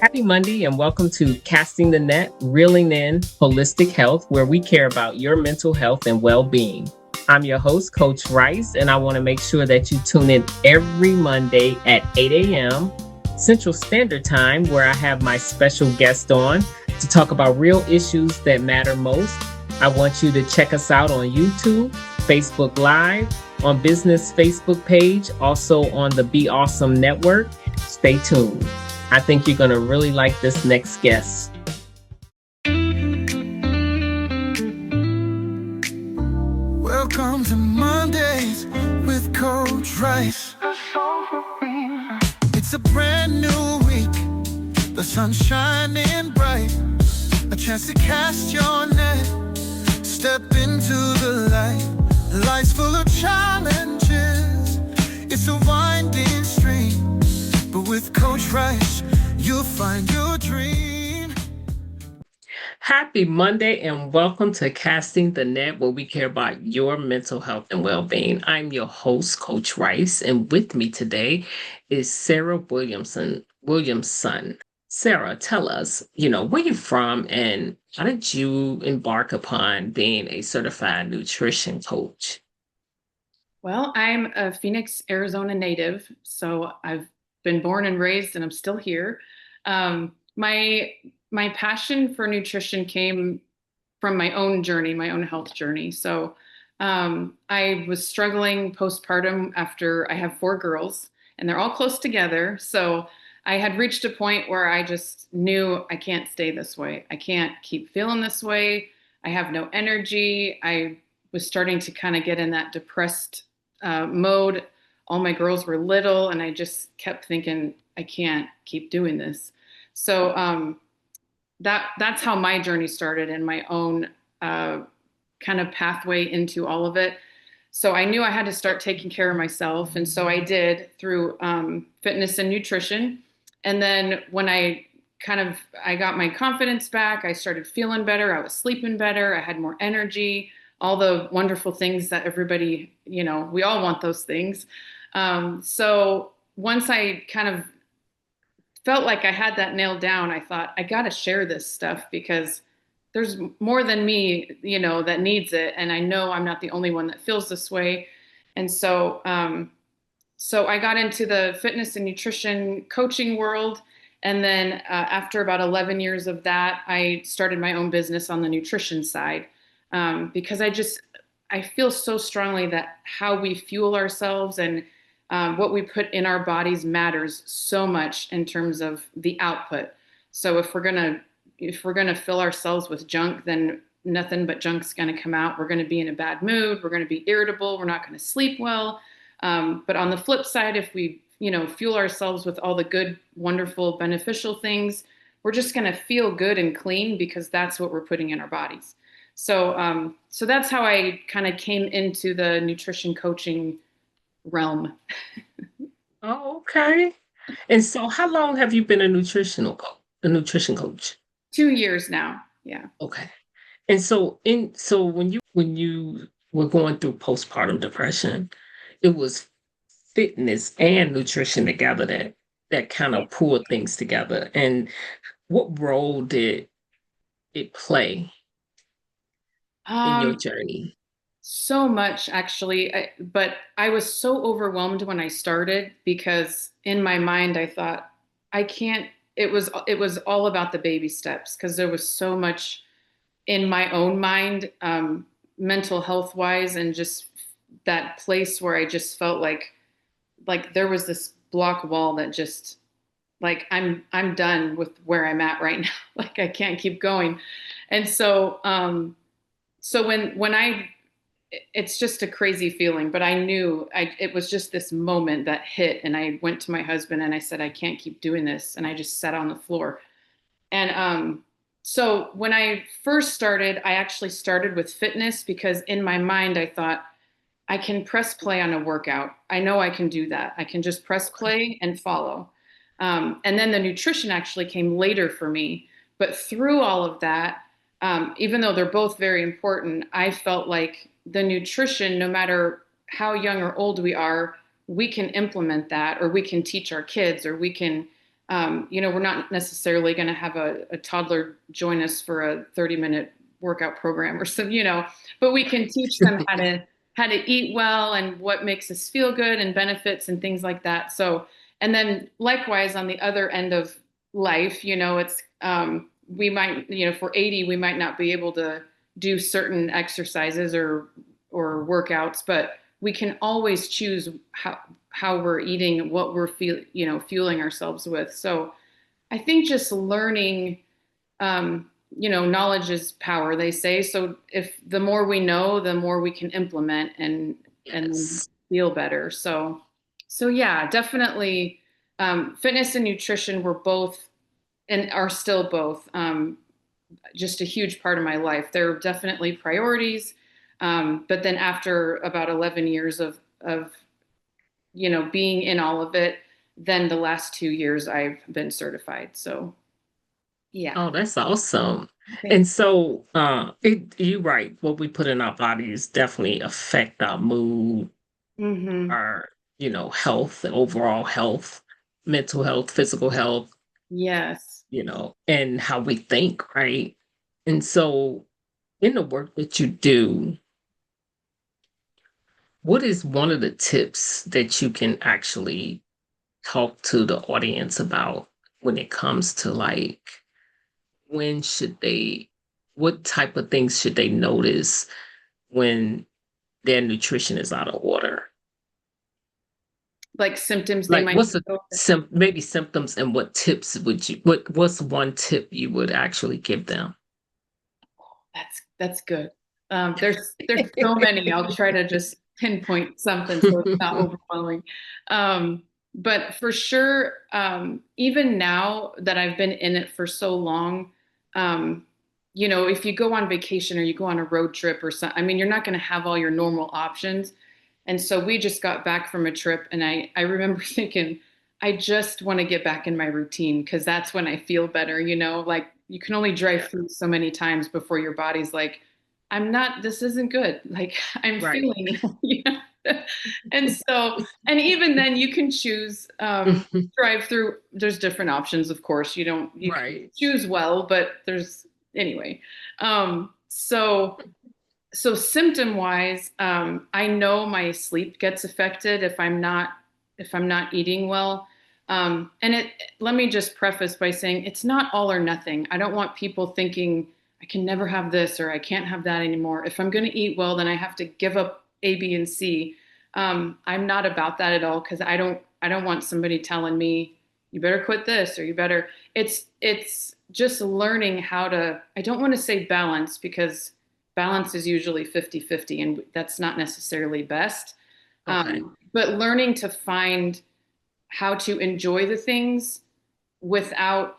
Happy Monday and welcome to Casting the Net, Reeling in Holistic Health, where we care about your mental health and well-being. I'm your host, Coach Rice, and I want to make sure that you tune in every Monday at 8 a.m. Central Standard Time, where I have my special guest on to talk about real issues that matter most. I want you to check us out on YouTube, Facebook Live, on Business Facebook page, also on the Be Awesome Network. Stay tuned. I think you're going to really like this next guest. Welcome to Mondays with Coach Rice. It's a brand new week, the sun's shining bright, a chance to cast your net, step into the light. Life's full of challenges, it's a winding stream, but with Coach Rice, you'll find your dream. Happy Monday and welcome to Casting the Net, where we care about your mental health and well-being. I'm your host, Coach Rice, and with me today is Sarah Williamson. Sarah, tell us, where you're from and how did you embark upon being a certified nutrition coach? Well, I'm a Phoenix, Arizona native, so I've been born and raised, and I'm still here. My passion for nutrition came from my own journey, my own health journey. So I was struggling postpartum after I have 4 girls, and they're all close together. So I had reached a point where I just knew I can't stay this way. I can't keep feeling this way. I have no energy. I was starting to kind of get in that depressed mode. All my girls were little, and I just kept thinking, I can't keep doing this. So that's how my journey started, and my own kind of pathway into all of it. So I knew I had to start taking care of myself, and so I did through fitness and nutrition. And then when I got my confidence back, I started feeling better. I was sleeping better. I had more energy, all the wonderful things that everybody, we all want those things. So once I kind of felt like I had that nailed down, I thought, I got to share this stuff because there's more than me, that needs it. And I know I'm not the only one that feels this way. And so I got into the fitness and nutrition coaching world. And then after about 11 years of that, I started my own business on the nutrition side because I feel so strongly that how we fuel ourselves and what we put in our bodies matters so much in terms of the output. So if we're gonna fill ourselves with junk, then nothing but junk's gonna come out. We're gonna be in a bad mood. We're gonna be irritable. We're not gonna sleep well. But on the flip side, if we fuel ourselves with all the good, wonderful, beneficial things, we're just gonna feel good and clean because that's what we're putting in our bodies. So that's how I kind of came into the nutrition coaching realm. Oh, okay. And so how long have you been a nutrition coach? 2 years now. Yeah. Okay. And so when you were going through postpartum depression, it was fitness and nutrition together that kind of pulled things together. And what role did it play in your Um, journey? so much actually, but I was so overwhelmed when I started because in my mind I thought I can't. It was all about the baby steps because there was so much in my own mind, mental health wise, and just that place where I just felt like there was this block wall that just like I'm done with where I'm at right now. Like I can't keep going. And so when I it's just a crazy feeling, but I knew it was just this moment that hit, and I went to my husband and I said, I can't keep doing this. And I just sat on the floor. And so when I first started, I actually started with fitness because in my mind, I thought, I can press play on a workout. I know I can do that. I can just press play and follow. And then the nutrition actually came later for me. But through all of that, even though they're both very important, I felt like the nutrition, no matter how young or old we are, we can implement that, or we can teach our kids, or we can We're not necessarily going to have a toddler join us for a 30-minute workout program or some, but we can teach them how to eat well and what makes us feel good and benefits and things like that. So, and then likewise on the other end of life, it's we might, for 80, we might not be able to do certain exercises or workouts, but we can always choose how we're eating, what we're fueling ourselves with. So I think just learning, knowledge is power, they say. So if the more we know, the more we can implement and Yes. feel better. So yeah, definitely, fitness and nutrition were both and are still both, just a huge part of my life. They're definitely priorities. But then after about 11 years of being in all of it, then the last 2 years I've been certified. So yeah. Oh, that's awesome. Thank And so, you're right. What we put in our bodies definitely affect our mood, hmm our, health, and overall health, mental health, physical health, Yes. and how we think, right? And so, in the work that you do, what is one of the tips that you can actually talk to the audience about when it comes to like when should they what type of things should they notice when their nutrition is out of order? Like symptoms they Like might what's the go. maybe symptoms, and what tips would you what's one tip you would actually give them? That's good. There's so many. I'll try to just pinpoint something so it's not overwhelming. But for sure, even now that I've been in it for so long, if you go on vacation or you go on a road trip or something, I mean, you're not going to have all your normal options. And so we just got back from a trip, and I remember thinking, I just want to get back in my routine because that's when I feel better, like you can only drive Yeah. through so many times before your body's like, this isn't good. Like I'm Right. feeling, and so, and even then you can choose, drive through. There's different options, of course. You can Right. choose well, but anyway. So symptom wise, I know my sleep gets affected if I'm not eating well. Let me just preface by saying it's not all or nothing. I don't want people thinking I can never have this or I can't have that anymore. If I'm going to eat well, then I have to give up A, B, and C. I'm not about that at all because I don't want somebody telling me you better quit this or you better. It's just learning how to. I don't want to say balance because balance is usually 50-50, and that's not necessarily best. Okay. But learning to find how to enjoy the things without.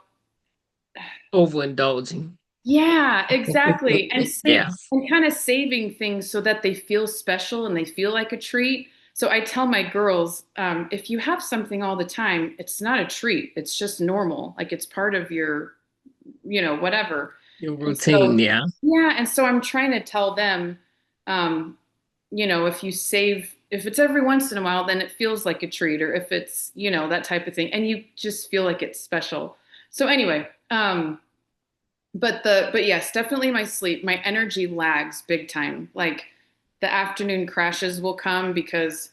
Overindulging. Yeah, exactly. Yeah. And kind of saving things so that they feel special and they feel like a treat. So I tell my girls, if you have something all the time, it's not a treat. It's just normal. Like it's part of your, whatever. Your And so, routine, yeah. yeah. And so I'm trying to tell them, um, if it's every once in a while, then it feels like a treat, or if it's, that type of thing. And you just feel like it's special. So anyway, but yes, definitely my sleep, my energy lags big time. Like the afternoon crashes will come because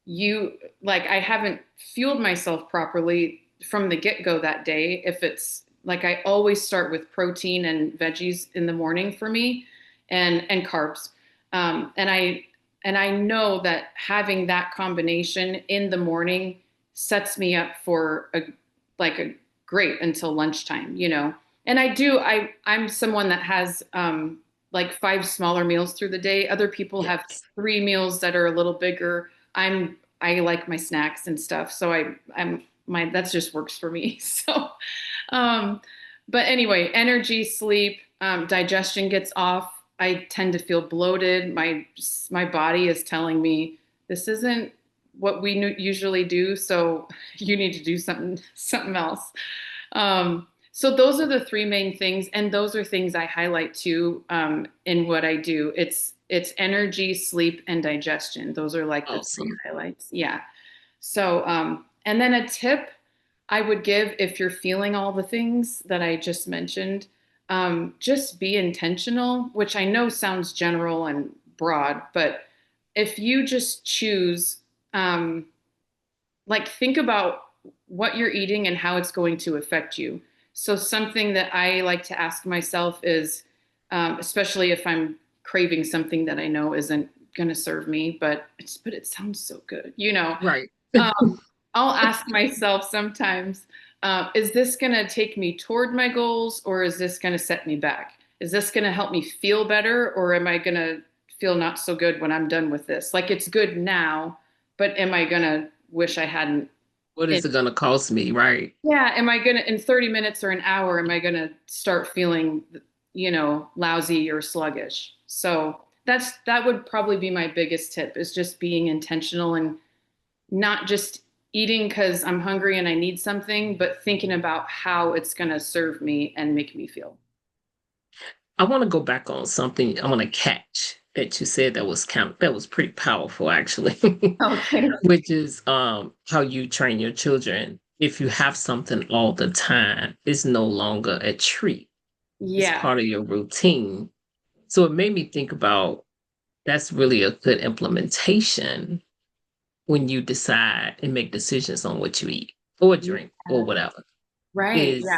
I haven't fueled myself properly from the get-go that day. If it's like I always start with protein and veggies in the morning for me and carbs. And I know that having that combination in the morning sets me up for a great until lunchtime. And I'm someone that has like 5 smaller meals through the day. Other people have Yes. 3 meals that are a little bigger. I like my snacks and stuff. So that just works for me. So, um, but anyway, energy, sleep, digestion gets off. I tend to feel bloated. My body is telling me this isn't what we usually do. So you need to do something else. So those are the three main things, and those are things I highlight too, in what I do. It's energy, sleep, and digestion. Those are like the three Awesome. highlights. Yeah. So and then a tip. I would give, if you're feeling all the things that I just mentioned, just be intentional, which I know sounds general and broad, but if you just choose, um, like, think about what you're eating and how it's going to affect you. So, something that I like to ask myself is, especially if I'm craving something that I know isn't going to serve me, but it sounds so good, Right. um, I'll ask myself sometimes, is this going to take me toward my goals, or is this going to set me back? Is this going to help me feel better, or am I going to feel not so good when I'm done with this? Like, it's good now, but am I going to wish I hadn't? What In, is it going to cost me? Right. yeah, am I going to, in 30 minutes or an hour, am I going to start feeling, lousy or sluggish? So that would probably be my biggest tip, is just being intentional and not just eating because I'm hungry and I need something, but thinking about how it's going to serve me and make me feel. I want to go back on something. I want to catch that you said that was pretty powerful actually. Okay. Which is how you train your children. If you have something all the time, it's no longer a treat. It's Yeah. part of your routine. So it made me think about that's really a good implementation when you decide and make decisions on what you eat or Yeah. drink or whatever. Right. Is Yeah.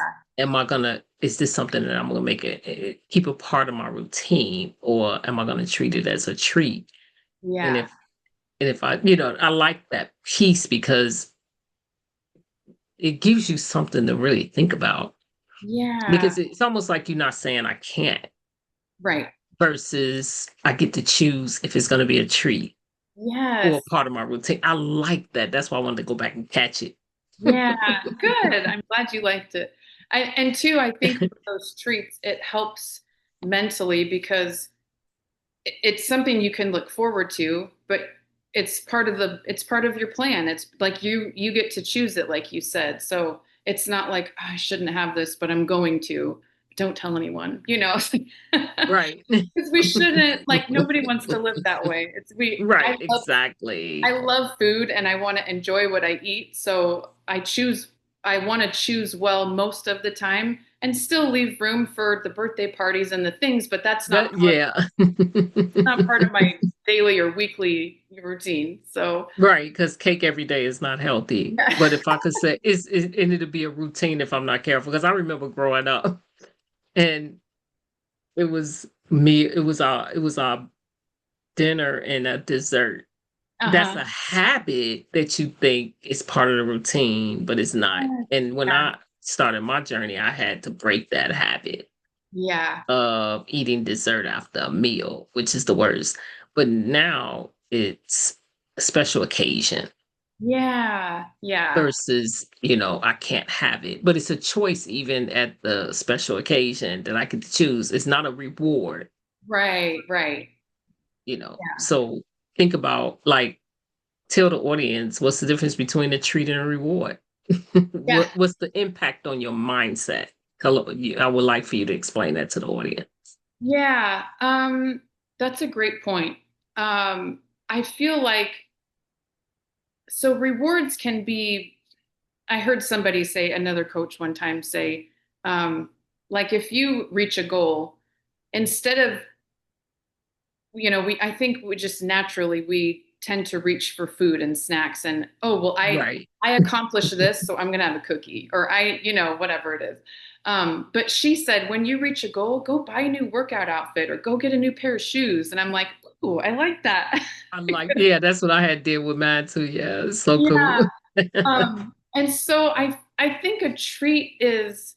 is this something that I'm gonna make it keep a part of my routine, or am I gonna treat it as a treat? And Yeah. if I, I like that piece because it gives you something to really think about. Yeah. Because it's almost like you're not saying I can't Right. versus I get to choose if it's gonna be a treat or Yes. a part of my routine. I like that. That's why I wanted to go back and catch it. Yeah. Good. I'm glad you liked it. And two, I think with those treats, it helps mentally because it's something you can look forward to, but it's part of your plan. It's like you get to choose it, like you said. So it's not like, "Oh, I shouldn't have this, but I'm going to. Don't tell anyone, Right. because we shouldn't, like, nobody wants to live that way. Right, I exactly. love food and I want to enjoy what I eat. So I want to choose well most of the time and still leave room for the birthday parties and the things, but that's That yeah. not part of my daily or weekly routine. So, Right, because cake every day is not healthy. yeah. But if I could say and it'll be a routine if I'm not careful. Because I remember growing up and it was our dinner and a dessert. That's Uh-huh. a habit that you think is part of the routine, but it's not. Yes. And when Yeah. I started my journey, I had to break that habit Yeah. of eating dessert after a meal, which is the worst. But now it's a special occasion Yeah. Yeah. versus, I can't have it. But it's a choice even at the special occasion that I can choose. It's not a reward, Right. Right. So think about like tell the audience what's the difference between a treat and a reward. Yeah. What's the impact on your mindset? I would like for you to explain that to the audience. Yeah. That's a great point. I feel like, so rewards can be, I heard somebody say, another coach one time say, um, like, if you reach a goal, instead of, I think we just naturally, we tend to reach for food and snacks and, oh, well, Right. I accomplished this, so I'm going to have a cookie, or whatever it is. But she said, when you reach a goal, go buy a new workout outfit or go get a new pair of shoes. And I'm like, oh, I like that. I'm like, yeah, that's what I had did with mine too. Yeah, it's so Yeah. cool. And so I think a treat is,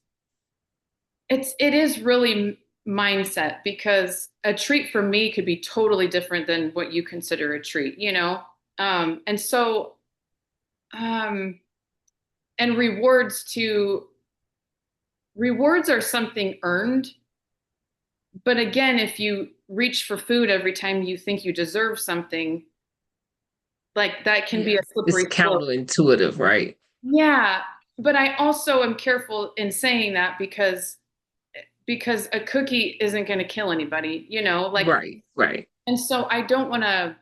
it is really mindset, because a treat for me could be totally different than what you consider a treat, and so, um and rewards are something earned, but again, if you reach for food every time you think you deserve something, like, that can be Yeah, a it's slippery slope. counterintuitive, right? Yeah, but I also am careful in saying that, because a cookie isn't going to kill anybody, like, Right, right. and so I don't want to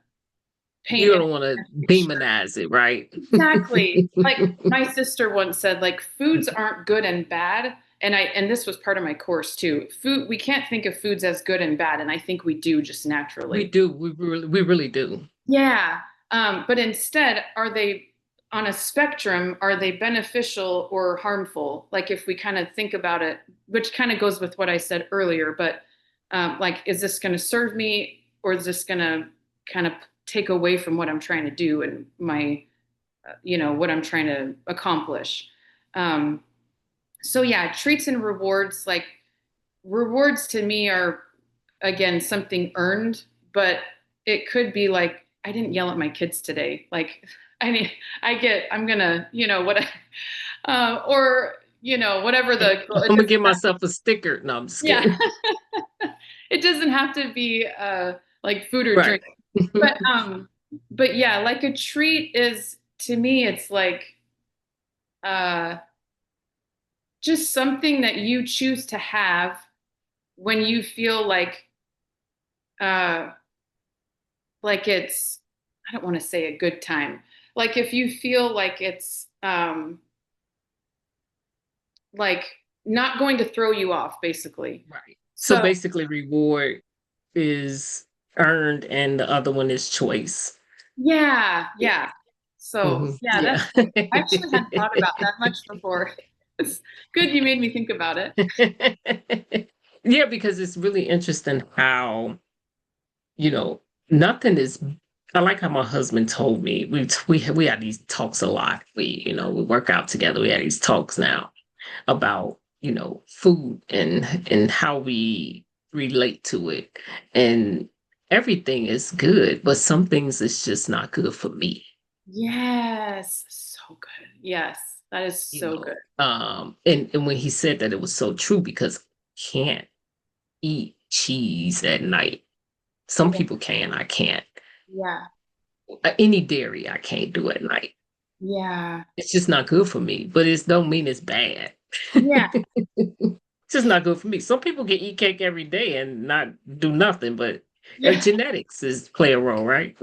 paint You any don't want to picture. demonize it, right? Exactly. Like my sister once said, like foods aren't good and bad. And this was part of my course too. Food, we can't think of foods as good and bad, and I think we do just We naturally. do. We really do. Yeah. But instead, are they on a spectrum? Are they beneficial or harmful? Like if we kind of think about it, which kind of goes with what I said earlier, but like, is this going to serve me or is this going to kind of take away from what I'm trying to do and my, what I'm trying to accomplish? Um, so yeah, treats and rewards, like rewards to me are again something earned, but it could be like I didn't yell at my kids today. Like I mean, I'm gonna, what, or whatever the I'm it gonna doesn't give myself a sticker. No, I'm just yeah, kidding. it doesn't have to be like food or Right. drink, but yeah, like a treat is to me, it's like uh just something that you choose to have when you feel uh like it's I don't want to say a good time. Like if you feel like it's like not going to throw you off basically. Right. So So basically, reward is earned, and the other one is choice. yeah, yeah. So yeah, Yeah. that's I actually hadn't thought about that much before. It's good you made me think about it. Yeah, because it's really interesting how, you know, nothing is. I like how my husband told me we had these talks a lot. We work out together. We had these talks now about food and how we relate to it, and everything is good, but some things is just not good for me. Yes, so good. Yes, that is You so good. know, and when he said that, it was so true because I can't eat cheese at night. Some Yeah, people can, I can't. yeah, Any dairy I can't do at night. yeah, It's just not good for me, but it don't mean it's bad. yeah, It's just not good for me. Some people can eat cake every day and not do nothing, but yeah. genetics is play a role, right?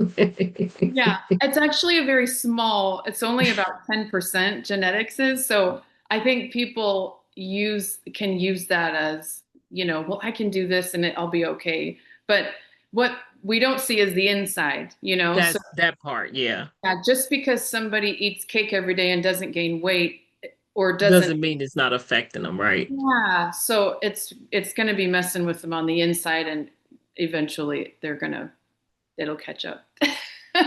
Yeah, it's actually a very small, it's only about 10% genetics is. So I think people can use that as, well, I can do this and I'll be okay. But what we don't see is the inside, So That's that part, yeah. yeah, just because somebody eats cake every day and doesn't gain weight or doesn't, Doesn't mean it's not affecting them, right? yeah, so it's going to be messing with them on the inside and eventually it'll catch up.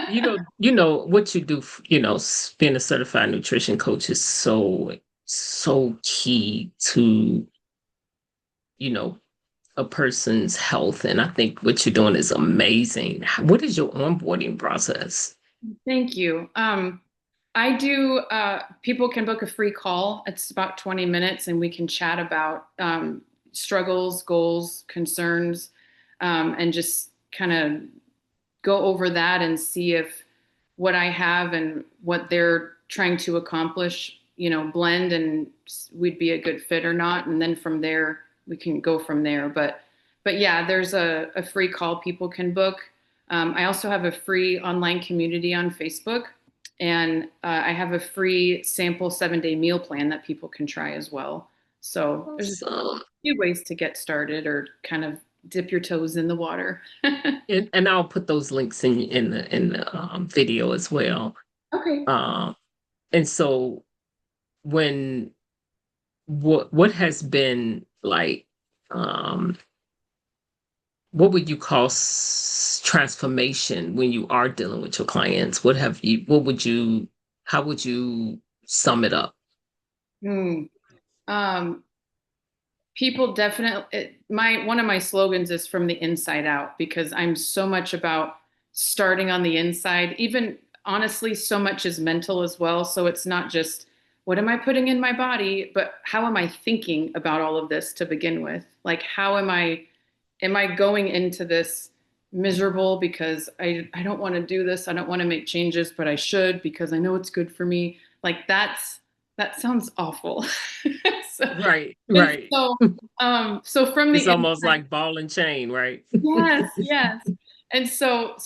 You know what you do. Being a certified nutrition coach is so key to you know a person's health, and I think what you're doing is amazing. What is your onboarding process? Thank you. I do, people can book a free call. It's about 20 minutes and we can chat about struggles, goals, concerns, and just kind of go over that and see if what I have and what they're trying to accomplish, blend and we'd be a good fit or not. And then from there, we can go from there. But yeah, there's a free call people can book. I also have a free online community on Facebook, and I have a free sample 7-day meal plan that people can try as well. So there's a Awesome. few ways to get started or kind of dip your toes in the water. And I'll put those links in the video as well. Okay. Um, and so when what has been like um what would you call transformation when you are dealing with your clients? What would you how would you sum it up? Hmm. Um, People definitely my one of my slogans is from the inside out because I'm so much about starting on the inside. Even honestly, so much is mental as well. So it's not just what am I putting in my body, but how am I thinking about all of this to begin with? Like how am I going into this miserable because I don't want to do this. I don't want to make changes, but I should because I know it's good for me. Like that sounds awful. so, Right, and right. so from It's the almost inside, like ball and chain, right? yes, yes. And so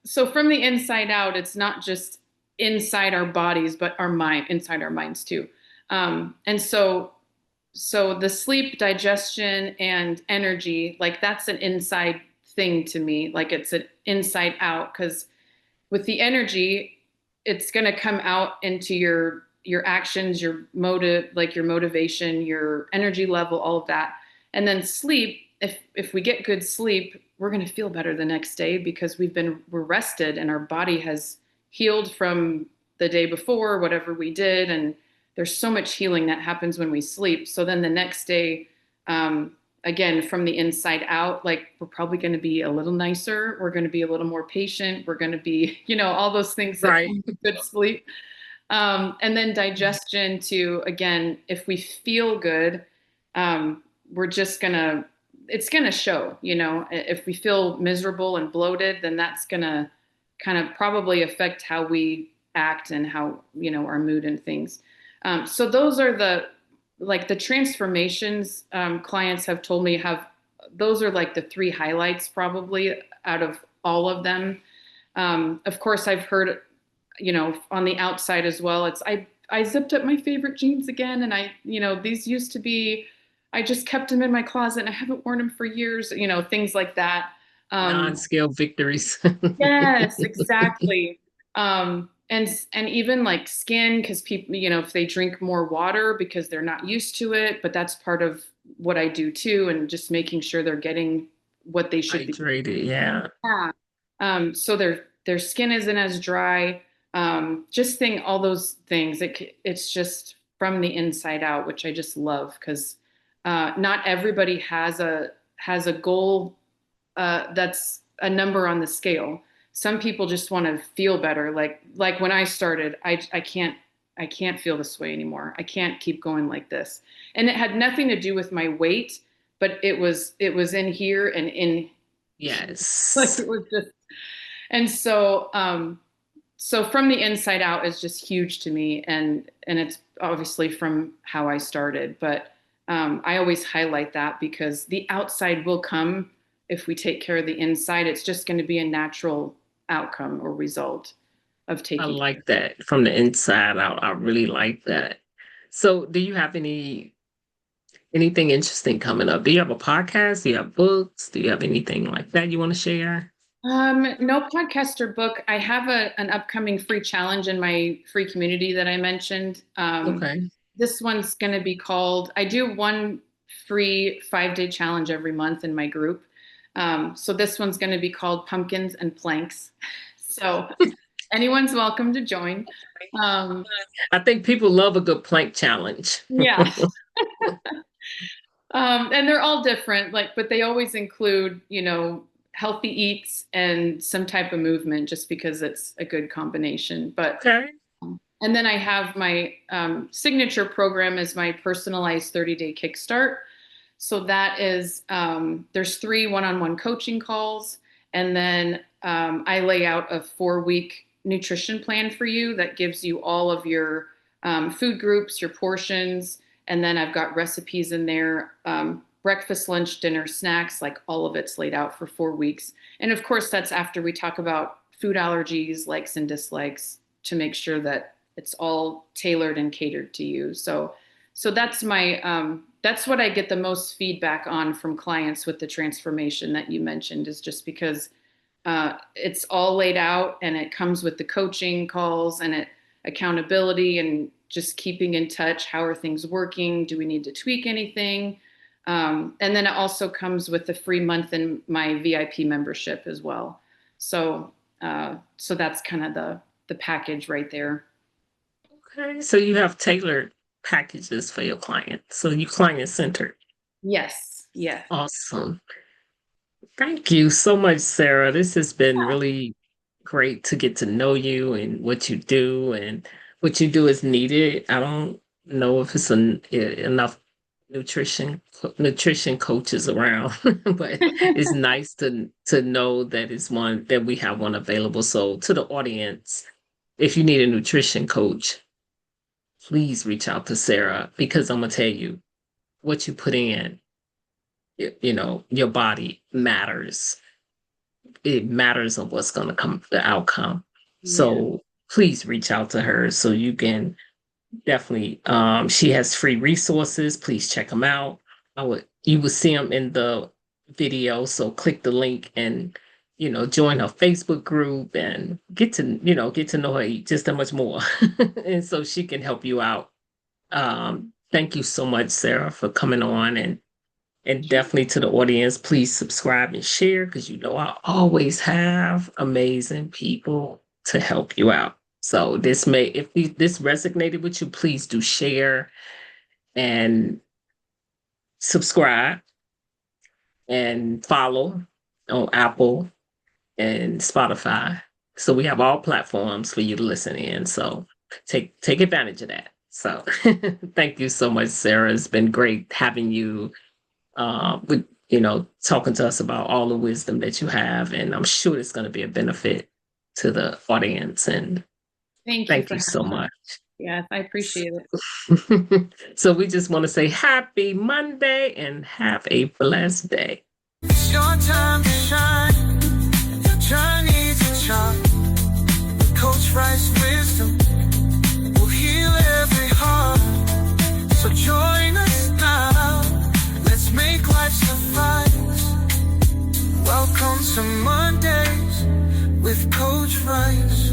so from the inside out, it's not just inside our bodies, but our mind, inside our minds too. And so the sleep, digestion, and energy, like that's an inside thing to me. Like it's an inside out, because with the energy, it's going to come out into your actions, your motive, like your motivation, your energy level, all of that. And then sleep, if we get good sleep, we're going to feel better the next day because we're rested and our body has healed from the day before, whatever we did. And there's so much healing that happens when we sleep. So then the next day, again, from the inside out, like we're probably going to be a little nicer. We're going to be a little more patient. We're going to be, all those things that Right. come with good sleep. And then digestion too, again, if we feel good, we're just it's going to show, if we feel miserable and bloated, then that's going to kind of probably affect how we act and how, our mood and things. So those are the transformations, clients have told me those are like the three highlights probably out of all of them. Of course, I've heard, on the outside as well, I zipped up my favorite jeans again. And these used to be, I just kept them in my closet and I haven't worn them for years, things like that. Non-scale victories. Yes, exactly. And even like skin, because people, if they drink more water because they're not used to it, but that's part of what I do too, and just making sure they're getting what they should be. Hydrated, yeah. So their skin isn't as dry. Just all those things. It's just from the inside out, which I just love because not everybody has a goal that's a number on the scale. Some people just want to feel better. Like when I started, I can't feel this way anymore. I can't keep going like this. And it had nothing to do with my weight, but it was in here and in. Yes. Like it was just, and so from the inside out is just huge to me. And it's obviously from how I started, but I always highlight that because the outside will come if we take care of the inside. It's just going to be a natural outcome or result of taking. I like that from the inside out. I really like that. So do you have anything interesting coming up? Do you have a podcast? Do you have books? Do you have anything like that you want to share? No podcast or book. I have an upcoming free challenge in my free community that I mentioned. Okay. This one's going to be called, I do one free 5-day challenge every month in my group. So this one's going to be called Pumpkins and Planks. So anyone's welcome to join. I think people love a good plank challenge. Yeah. And they're all different, but they always include, healthy eats and some type of movement just because it's a good combination. But Okay. and then I have my signature program is my personalized 30-day kickstart. So that is, there's 3 one-on-one coaching calls. And then I lay out a 4-week nutrition plan for you that gives you all of your food groups, your portions. And then I've got recipes in there, breakfast, lunch, dinner, snacks, like all of it's laid out for 4 weeks. And of course, that's after we talk about food allergies, likes and dislikes, to make sure that it's all tailored and catered to you. So that's that's what I get the most feedback on from clients with the transformation that you mentioned, is just because it's all laid out and it comes with the coaching calls and accountability and just keeping in touch. How are things working? Do we need to tweak anything? And then it also comes with the free month in my VIP membership as well. So that's kind of the package right there. Okay. So you have tailored packages for your clients. So you client centered. Yes. Yeah. Awesome. Thank you so much, Sarah. This has been really great to get to know you and what you do, and what you do is needed. I don't know if it's enough nutrition coaches around, but it's nice to know that we have one available. So to the audience, if you need a nutrition coach, please reach out to Sarah, because I'm gonna tell you, what you put in, your body matters. it matters of what's going to come, the outcome. Yeah. So please reach out to her so you can definitely, she has free resources. Please check them out. You will see them in the video. So click the link and, join her Facebook group and get to know her just that much more. And so she can help you out. Thank you so much, Sarah, for coming on, and definitely to the audience, please subscribe and share, because I always have amazing people to help you out. So if this resonated with you, please do share and subscribe and follow on Apple and Spotify. So we have all platforms for you to listen in. So take advantage of that. So thank you so much, Sarah. It's been great having you with talking to us about all the wisdom that you have, and I'm sure it's going to be a benefit to the audience. And thank you so much. Yes, I appreciate it. So we just want to say happy Monday and have a blessed day. It's your time to shine. Your journey to chart. With Coach Rice wisdom will heal every heart. So join us now. Let's make life suffice. Welcome to Mondays with Coach Rice.